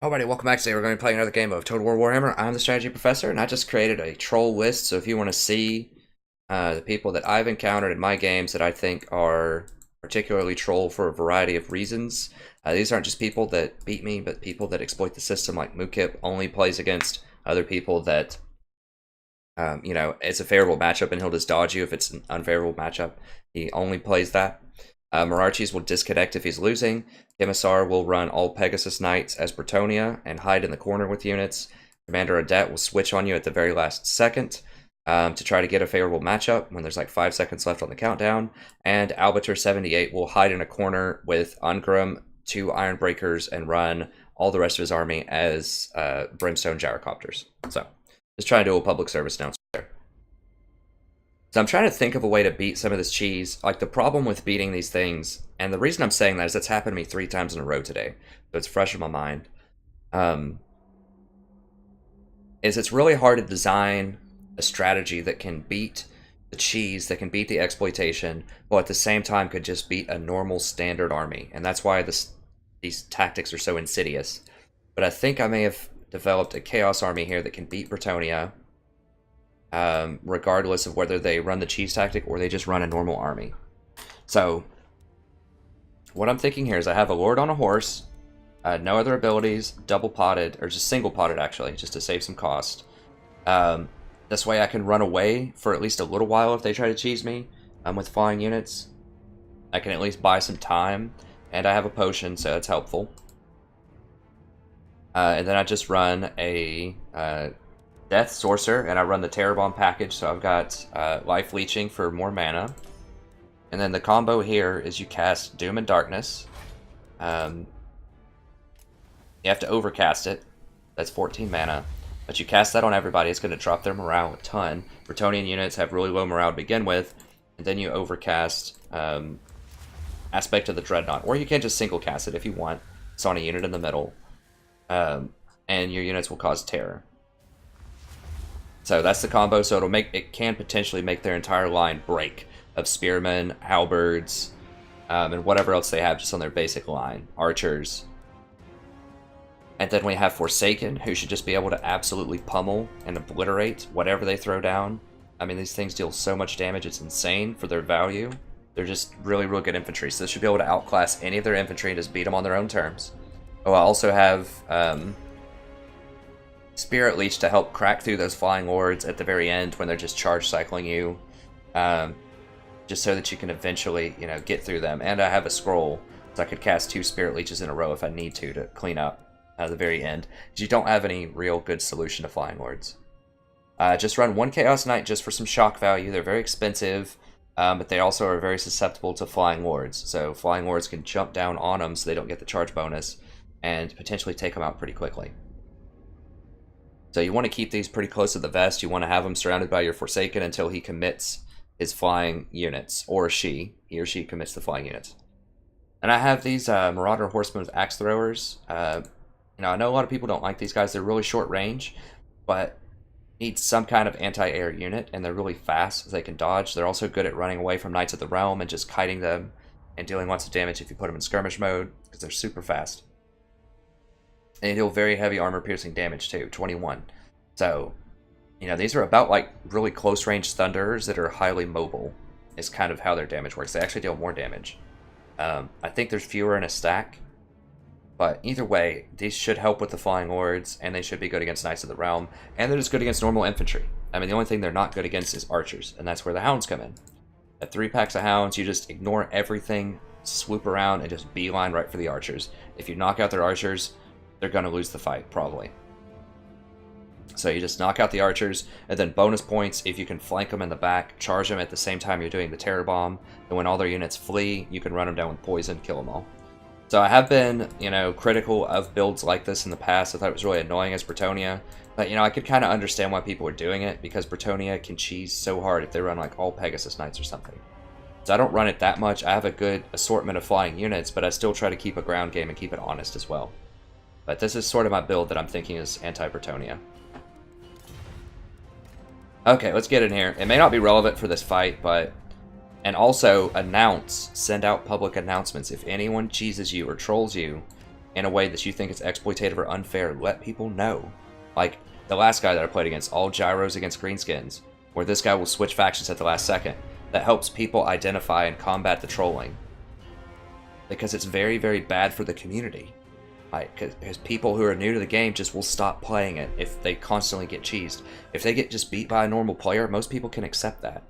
Alrighty, welcome back. Today we're going to be playing another game of Total War Warhammer. I'm the Strategy Professor, and I just created a troll list, so if you want to see the people that I've encountered in my games that I think are particularly troll for a variety of reasons. These aren't just people that beat me, but people that exploit the system, like Mukip only plays against other people that, it's a favorable matchup, and he'll just dodge you if it's an unfavorable matchup. He only plays that. Mararchis will disconnect if he's losing. Emissar will run all Pegasus Knights as Bretonia and hide in the corner with units. Commander Adet will switch on you at the very last second to try to get a favorable matchup when there's like 5 seconds left on the countdown. And Albiter 78 will hide in a corner with Ungrim, 2 Ironbreakers, and run all the rest of his army as Brimstone Gyrocopters. So, just trying to do a public service announcement there. So I'm trying to think of a way to beat some of this cheese. Like, the problem with beating these things, and the reason I'm saying that is that's happened to me 3 times in a row today, so it's fresh in my mind, is it's really hard to design a strategy that can beat the cheese, that can beat the exploitation, while at the same time could just beat a normal standard army. And that's why these tactics are so insidious. But I think I may have developed a Chaos army here that can beat Bretonia, regardless of whether they run the cheese tactic or they just run a normal army. So, what I'm thinking here is I have a Lord on a horse, no other abilities, double potted, or just single potted actually, just to save some cost. This way I can run away for at least a little while if they try to cheese me with flying units. I can at least buy some time, and I have a potion, so that's helpful. And then I just run a Death Sorcerer, and I run the Terror Bomb package, so I've got Life Leeching for more mana. And then the combo here is you cast Doom and Darkness. You have to overcast it. That's 14 mana. But you cast that on everybody, it's going to drop their morale a ton. Bretonian units have really low morale to begin with. And then you overcast Aspect of the Dreadnought. Or you can just single cast it if you want. It's on a unit in the middle. And your units will cause terror. So that's the combo, so it can potentially make their entire line break of spearmen, halberds, and whatever else they have just on their basic line. Archers. And then we have Forsaken, who should just be able to absolutely pummel and obliterate whatever they throw down. I mean, these things deal so much damage, it's insane for their value. They're just really, really good infantry, so they should be able to outclass any of their infantry and just beat them on their own terms. Oh, I also have Spirit Leech to help crack through those Flying Lords at the very end when they're just charge cycling you. Just so that you can eventually, get through them. And I have a scroll, so I could cast 2 Spirit Leeches in a row if I need to clean up at the very end. Because you don't have any real good solution to Flying Lords. Just run 1 Chaos Knight just for some shock value. They're very expensive, but they also are very susceptible to Flying Lords. So Flying Lords can jump down on them so they don't get the charge bonus, and potentially take them out pretty quickly. So you want to keep these pretty close to the vest. You want to have them surrounded by your Forsaken until he commits his flying units, or he or she commits the flying units. And I have these Marauder Horsemen with Axe Throwers. I know a lot of people don't like these guys. They're really short range, but need some kind of anti-air unit, and they're really fast, so they can dodge. They're also good at running away from Knights of the Realm and just kiting them and dealing lots of damage if you put them in skirmish mode, because they're super fast. And they deal very heavy armor-piercing damage too, 21. So, these are about like really close-range Thunderers that are highly mobile, is kind of how their damage works. They actually deal more damage. I think there's fewer in a stack, but either way, these should help with the Flying Lords, and they should be good against Knights of the Realm, and they're just good against normal infantry. I mean, the only thing they're not good against is Archers, and that's where the Hounds come in. At 3 packs of Hounds, you just ignore everything, swoop around, and just beeline right for the Archers. If you knock out their Archers, they're going to lose the fight, probably. So you just knock out the Archers, and then bonus points if you can flank them in the back, charge them at the same time you're doing the Terror Bomb, and when all their units flee, you can run them down with poison, kill them all. So I have been, critical of builds like this in the past. I thought it was really annoying as Bretonia, but, I could kind of understand why people were doing it, because Bretonia can cheese so hard if they run, like, all Pegasus Knights or something. So I don't run it that much. I have a good assortment of flying units, but I still try to keep a ground game and keep it honest as well. But this is sort of my build that I'm thinking is anti-Bretonia. Okay, let's get in here. It may not be relevant for this fight, but... And also, send out public announcements. If anyone cheeses you or trolls you, in a way that you think is exploitative or unfair, let people know. Like, the last guy that I played against, all gyros against greenskins, where this guy will switch factions at the last second. That helps people identify and combat the trolling. Because it's very, very bad for the community. Like, because people who are new to the game just will stop playing it if they constantly get cheesed. If they get just beat by a normal player, most people can accept that.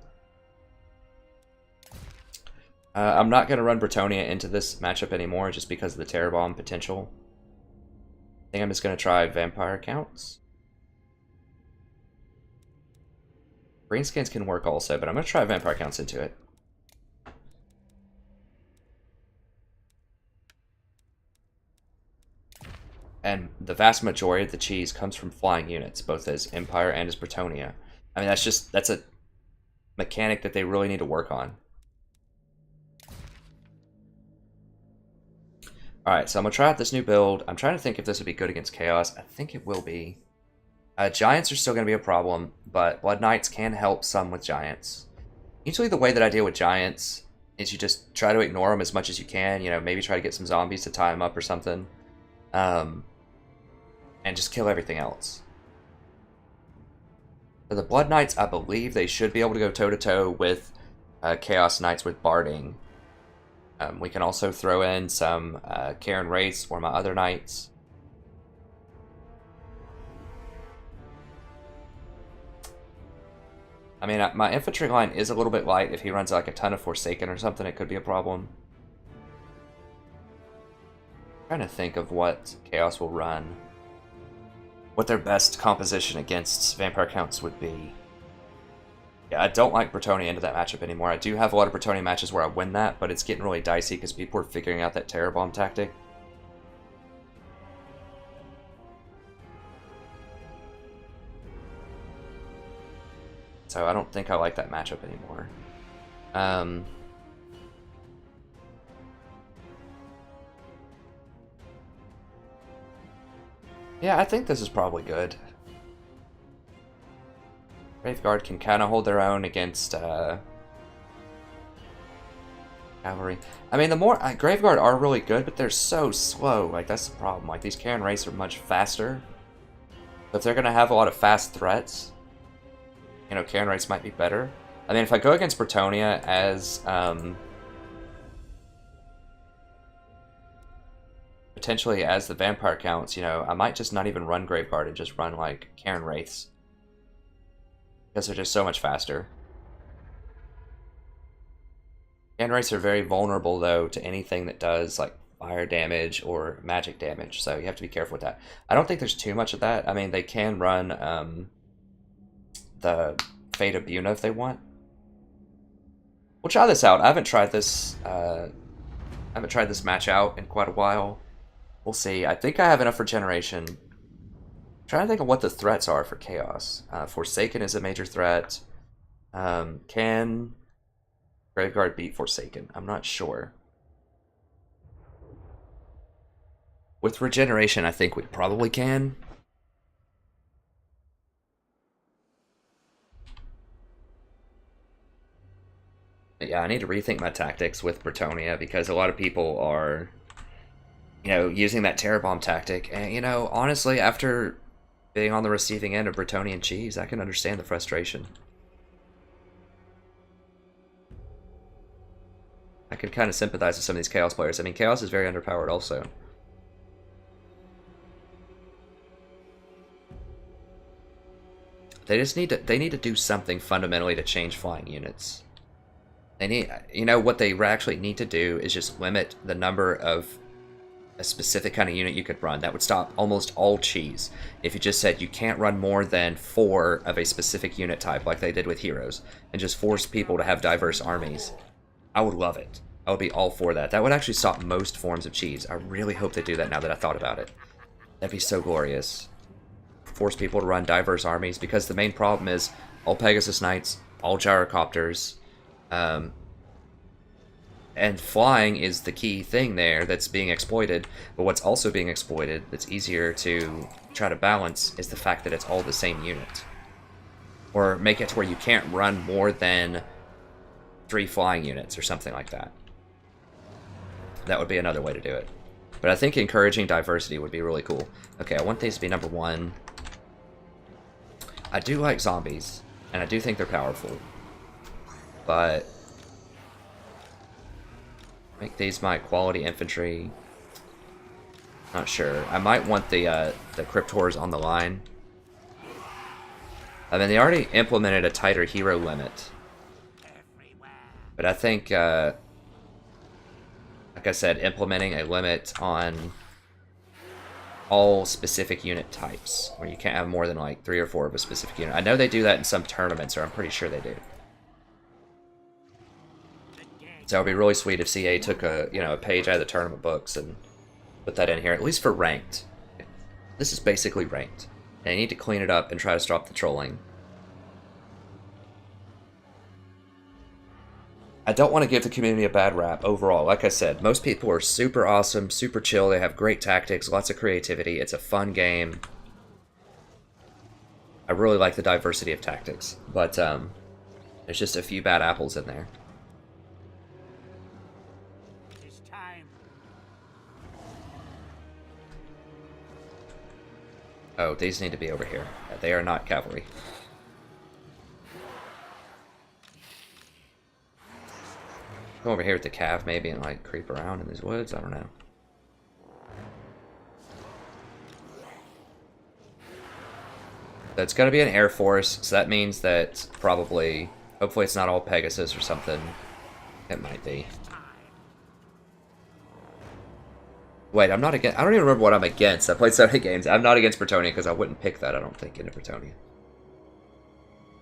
I'm not going to run Bretonia into this matchup anymore just because of the Terror Bomb potential. I think I'm just going to try Vampire Counts. Greenskins can work also, but I'm going to try Vampire Counts into it. And the vast majority of the cheese comes from flying units, both as Empire and as Bretonia. I mean, that's a mechanic that they really need to work on. Alright, so I'm going to try out this new build. I'm trying to think if this would be good against Chaos. I think it will be. Giants are still going to be a problem, but Blood Knights can help some with Giants. Usually the way that I deal with Giants is you just try to ignore them as much as you can. You know, maybe try to get some zombies to tie them up or something. And just kill everything else. For the Blood Knights, I believe they should be able to go toe-to-toe with Chaos Knights with Barding. We can also throw in some Karen Wraiths or my other Knights. I mean, my infantry line is a little bit light. If he runs like a ton of Forsaken or something, it could be a problem. I'm trying to think of what Chaos will run. What their best composition against Vampire Counts would be. Yeah, I don't like Bretonia into that matchup anymore. I do have a lot of Bretonia matches where I win that, but it's getting really dicey because people are figuring out that Terror Bomb tactic. So I don't think I like that matchup anymore. Yeah, I think this is probably good. Graveguard can kind of hold their own against cavalry. I mean, the more Graveguard are really good, but they're so slow. Like, that's the problem. Like, these Karen Wraiths are much faster. But if they're gonna have a lot of fast threats, you know, Karen Wraiths might be better. I mean, if I go against Bretonia as potentially as the Vampire Counts, you know, I might just not even run Graveguard and just run like Karen Wraiths. Because they're just so much faster. Karen Wraiths are very vulnerable, though, to anything that does, like, fire damage or magic damage, so you have to be careful with that. I don't think there's too much of that. I mean, they can run the Fate of Buna if they want. We'll try this out. I haven't tried this match out in quite a while. We'll see. I think I have enough regeneration. I'm trying to think of what the threats are for Chaos. Forsaken is a major threat. Can Graveguard beat Forsaken? I'm not sure. With regeneration, I think we probably can. Yeah, I need to rethink my tactics with Bretonia because a lot of people are, you know, using that Terror Bomb tactic. And, you know, honestly, after being on the receiving end of Bretonian cheese, I can understand the frustration. I can kind of sympathize with some of these Chaos players. I mean, Chaos is very underpowered also. They just need to do something fundamentally to change flying units. They need, you know, what they actually need to do is just limit the number of a specific kind of unit you could run. That would stop almost all cheese. If you just said you can't run more than 4 of a specific unit type, like they did with Heroes, and just force people to have diverse armies, I would love it. I would be all for that. That would actually stop most forms of cheese. I really hope they do that now that I thought about it. That'd be so glorious. Force people to run diverse armies, because the main problem is all Pegasus Knights, all Gyrocopters, and flying is the key thing there that's being exploited, but what's also being exploited that's easier to try to balance is the fact that it's all the same unit. Or make it to where you can't run more than 3 flying units or something like that. That would be another way to do it. But I think encouraging diversity would be really cool. Okay, I want these to be number 1. I do like zombies, and I do think they're powerful. But make these my quality infantry. Not sure. I might want the Cryptors on the line. I mean, they already implemented a tighter hero limit. But I think, like I said, implementing a limit on all specific unit types, where you can't have more than like 3 or 4 of a specific unit. I know they do that in some tournaments, or I'm pretty sure they do. So it would be really sweet if CA took a page out of the tournament books and put that in here, at least for ranked. This is basically ranked. And you need to clean it up and try to stop the trolling. I don't want to give the community a bad rap overall. Like I said, most people are super awesome, super chill, they have great tactics, lots of creativity, it's a fun game. I really like the diversity of tactics, but there's just a few bad apples in there. Oh, these need to be over here. They are not cavalry. Go over here with the cav maybe and like creep around in these woods, I don't know. That's gonna be an Air Force, so that means that probably, hopefully it's not all Pegasus or something. It might be. Wait, I'm not against, I don't even remember what I'm against. I played so many games. I'm not against Bretonnia because I wouldn't pick that, I don't think, into Bretonnia.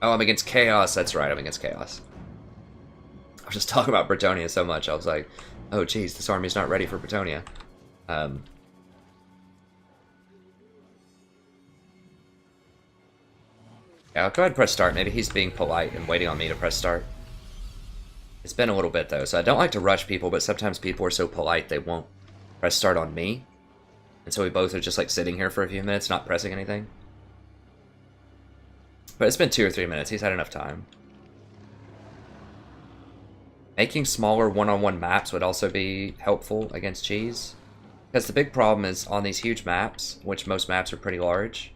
Oh, I'm against Chaos, that's right, I'm against Chaos. I was just talking about Bretonnia so much, I was like, oh geez, this army's not ready for Bretonnia. Yeah, I'll go ahead and press start. Maybe he's being polite and waiting on me to press start. It's been a little bit though, so I don't like to rush people, but sometimes people are so polite they won't press start on me. And so we both are just like sitting here for a few minutes, not pressing anything. But it's been 2 or 3 minutes, he's had enough time. Making smaller one-on-one maps would also be helpful against cheese. Because the big problem is on these huge maps, which most maps are pretty large.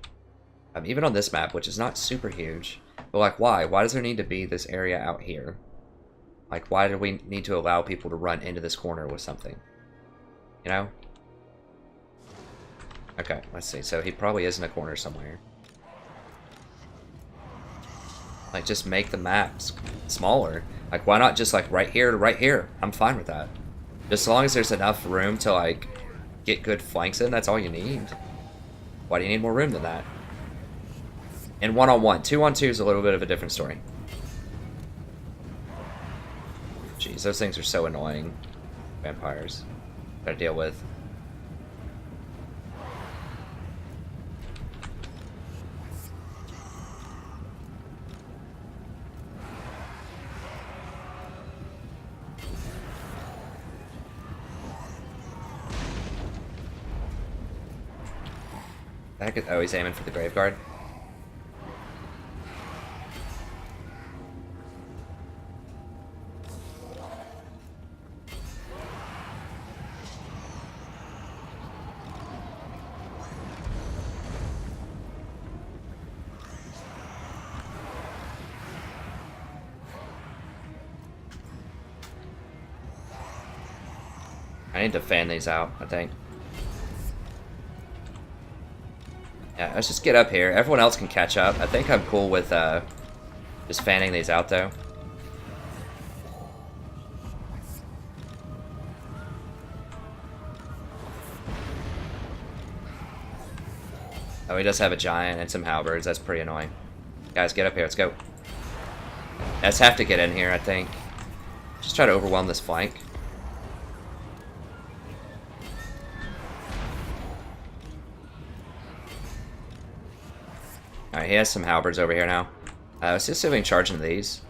Even on this map, which is not super huge. But like, why? Why does there need to be this area out here? Like, why do we need to allow people to run into this corner with something? You know? Okay, let's see. So he probably is in a corner somewhere. Like, just make the maps smaller. Like, why not just, like, right here to right here? I'm fine with that. Just as long as there's enough room to, like, get good flanks in, that's all you need. Why do you need more room than that? And 1-on-1. 2-on-2 is a little bit of a different story. Jeez, those things are so annoying. Vampires. Gotta deal with. Oh, he's aiming for the grave guard. I need to fan these out, I think. Yeah, let's just get up here. Everyone else can catch up. I think I'm cool with just fanning these out, though. Oh, he does have a giant and some halberds. That's pretty annoying. Guys, get up here. Let's go. Let's have to get in here, I think. Just try to overwhelm this flank. Alright, he has some halberds over here now. Let's just see if we can charge into these.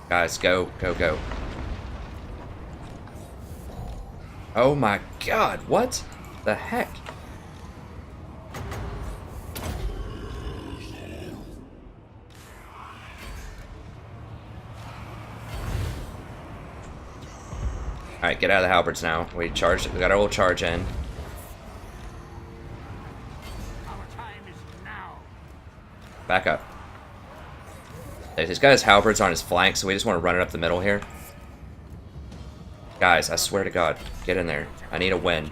Guys, go, go, go. Oh my god, what the heck? Alright, get out of the halberds now. We got our little charge in. Back up. He's got his halberds on his flank, so we just want to run it up the middle here. Guys, I swear to God, get in there. I need a win.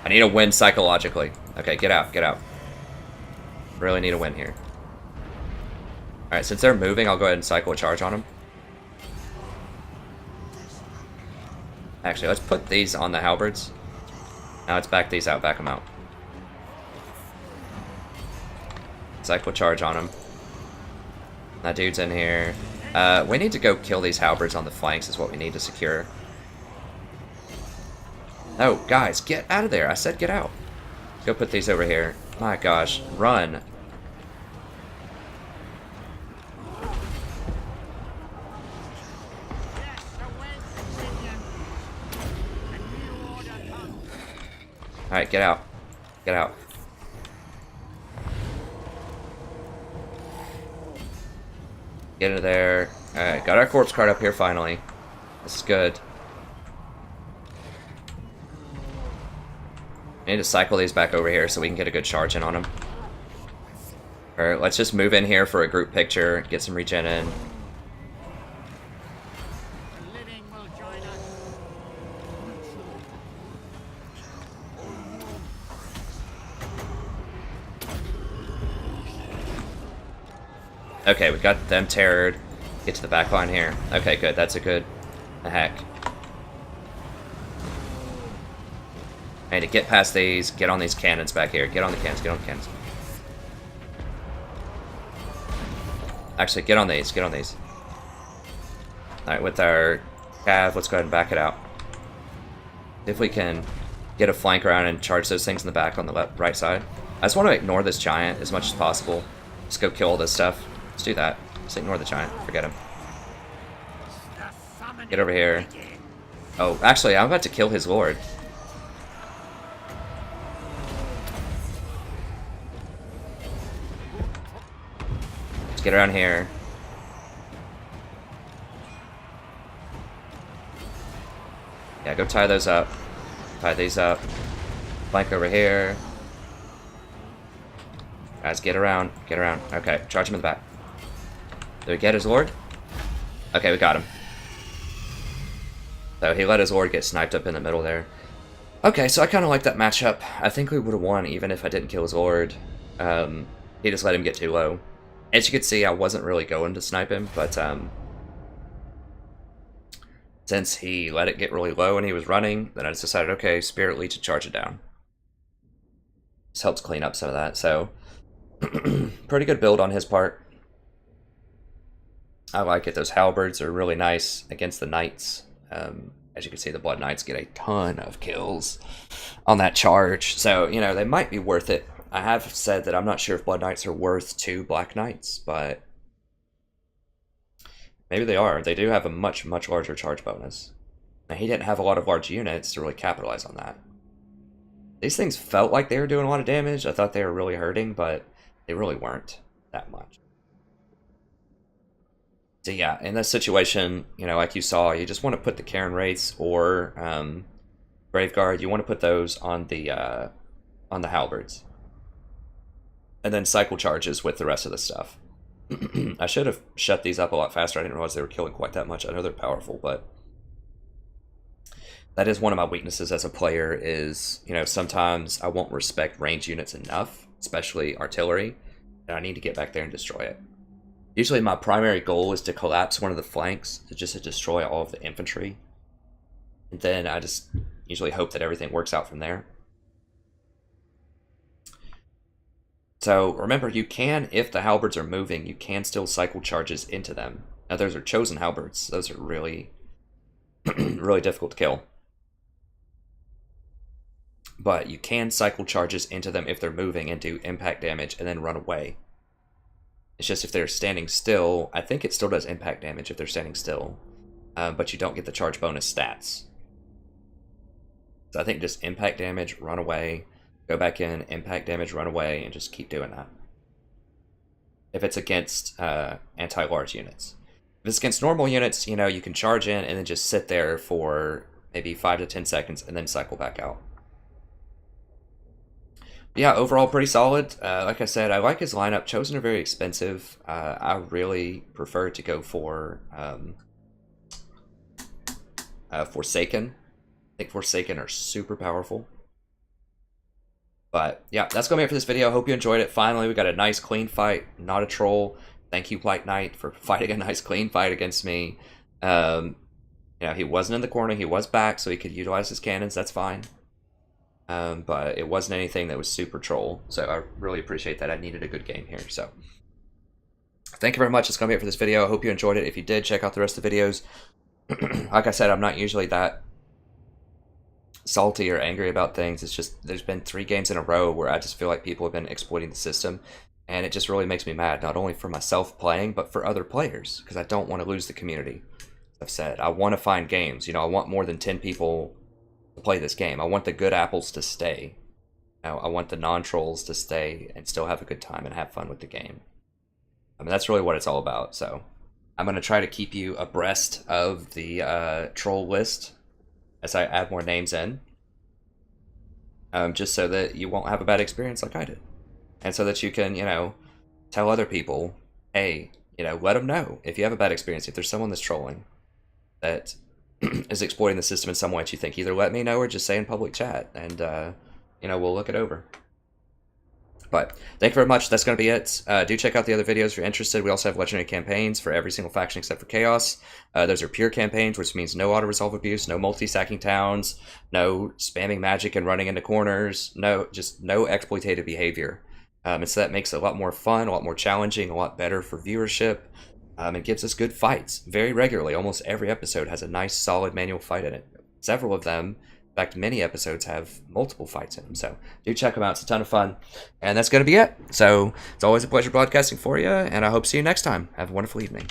I need a win psychologically. Okay, get out, get out. Really need a win here. Alright, since they're moving, I'll go ahead and cycle a charge on them. Actually, let's put these on the halberds. Now let's back these out, back them out. Cycle a charge on them. That dude's in here. We need to go kill these halberds on the flanks is what we need to secure. Oh, guys, get out of there. I said get out. Go put these over here. My gosh, run. Alright, get out. Get out. Get into there. Alright, got our corpse card up here finally. This is good. I need to cycle these back over here so we can get a good charge in on them. Alright, let's just move in here for a group picture, get some regen in. Okay, we got them terrored. Get to the back line here. Okay, good. That's a good heck. I need to get past these, get on these cannons back here. Get on the cannons, get on the cannons. Actually, get on these, get on these. Alright, with our cav, let's go ahead and back it out. If we can get a flank around and charge those things in the back on the right side. I just want to ignore this giant as much as possible. Just go kill all this stuff. Let's do that. Just ignore the giant. Forget him. Get over here. Oh, actually, I'm about to kill his lord. Let's get around here. Yeah, go tie those up. Tie these up. Flank over here. Guys, get around. Get around. Okay, charge him in the back. Did we get his lord? Okay, we got him. So he let his lord get sniped up in the middle there. Okay, so I kind of like that matchup. I think we would have won even if I didn't kill his lord. He just let him get too low. As you can see, I wasn't really going to snipe him, but since he let it get really low and he was running, then I just decided, okay, Spirit Leech to charge it down. This helps clean up some of that, so pretty good build on his part. I like it. Those halberds are really nice against the knights. As you can see, the Blood Knights get a ton of kills on that charge. So, you know, they might be worth it. I have said that I'm not sure if Blood Knights are worth 2 Black Knights, but maybe they are. They do have a much, much larger charge bonus. Now, he didn't have a lot of large units to really capitalize on that. These things felt like they were doing a lot of damage. I thought they were really hurting, but they really weren't that much. So yeah, in this situation, you know, like you saw, you just want to put the Karen Wraiths or Graveguard. You want to put those on the halberds, and then cycle charges with the rest of the stuff. I should have shut these up a lot faster. I didn't realize they were killing quite that much. I know they're powerful, but that is one of my weaknesses as a player. Is, you know, sometimes I won't respect range units enough, especially artillery, and I need to get back there and destroy it. Usually my primary goal is to collapse one of the flanks, just to destroy all of the infantry. And then I just usually hope that everything works out from there. So remember, you can, if the halberds are moving, you can still cycle charges into them. Now those are chosen halberds. Those are really, really difficult to kill. But you can cycle charges into them if they're moving and do impact damage and then run away. It's just if they're standing still, I think it still does impact damage if they're standing still, but you don't get the charge bonus stats. So I think just impact damage, run away, go back in, impact damage, run away, and just keep doing that. If it's against anti-large units. If If it's against normal units, you can charge in and then just sit there for maybe 5 to 10 seconds and then cycle back out. Yeah, overall pretty solid. Like I said, I like his lineup. Chosen are very expensive. I really prefer to go for Forsaken. I think Forsaken are super powerful. But yeah, that's going to be it for this video. Hope you enjoyed it. Finally, we got a nice clean fight. Not a troll. Thank you, White Knight, for fighting a nice clean fight against me. He wasn't in the corner. He was back, so he could utilize his cannons. That's fine. But it wasn't anything that was super troll. So I really appreciate that. I needed a good game here. So thank you very much. That's going to be it for this video. I hope you enjoyed it. If you did, check out the rest of the videos. Like I said, I'm not usually that salty or angry about things. It's just there's been 3 games in a row where I just feel like people have been exploiting the system, and it just really makes me mad, not only for myself playing but for other players, because I don't want to lose the community. As I've said, I want to find games. I want more than 10 people to play this game. I want the good apples to stay. I want the non-trolls to stay and still have a good time and have fun with the game. I mean, that's really what it's all about. So I'm going to try to keep you abreast of the troll list as I add more names in, just so that you won't have a bad experience like I did, and so that you can, tell other people, hey, let them know if you have a bad experience. If there's someone that's trolling, that is exploiting the system in some way that you think, either let me know or just say in public chat, and we'll look it over. But thank you very much. That's going to be it. Do check out the other videos if you're interested. We also have legendary campaigns for every single faction except for Chaos. Those are pure campaigns, which means no auto-resolve abuse, no multi-sacking towns, no spamming magic and running into corners, just no exploitative behavior. And so that makes it a lot more fun, a lot more challenging, a lot better for viewership. It gives us good fights very regularly. Almost every episode has a nice, solid manual fight in it. Several of them, in fact, many episodes have multiple fights in them, so do check them out. It's a ton of fun. And that's going to be it. So it's always a pleasure broadcasting for you, and I hope to see you next time. Have a wonderful evening.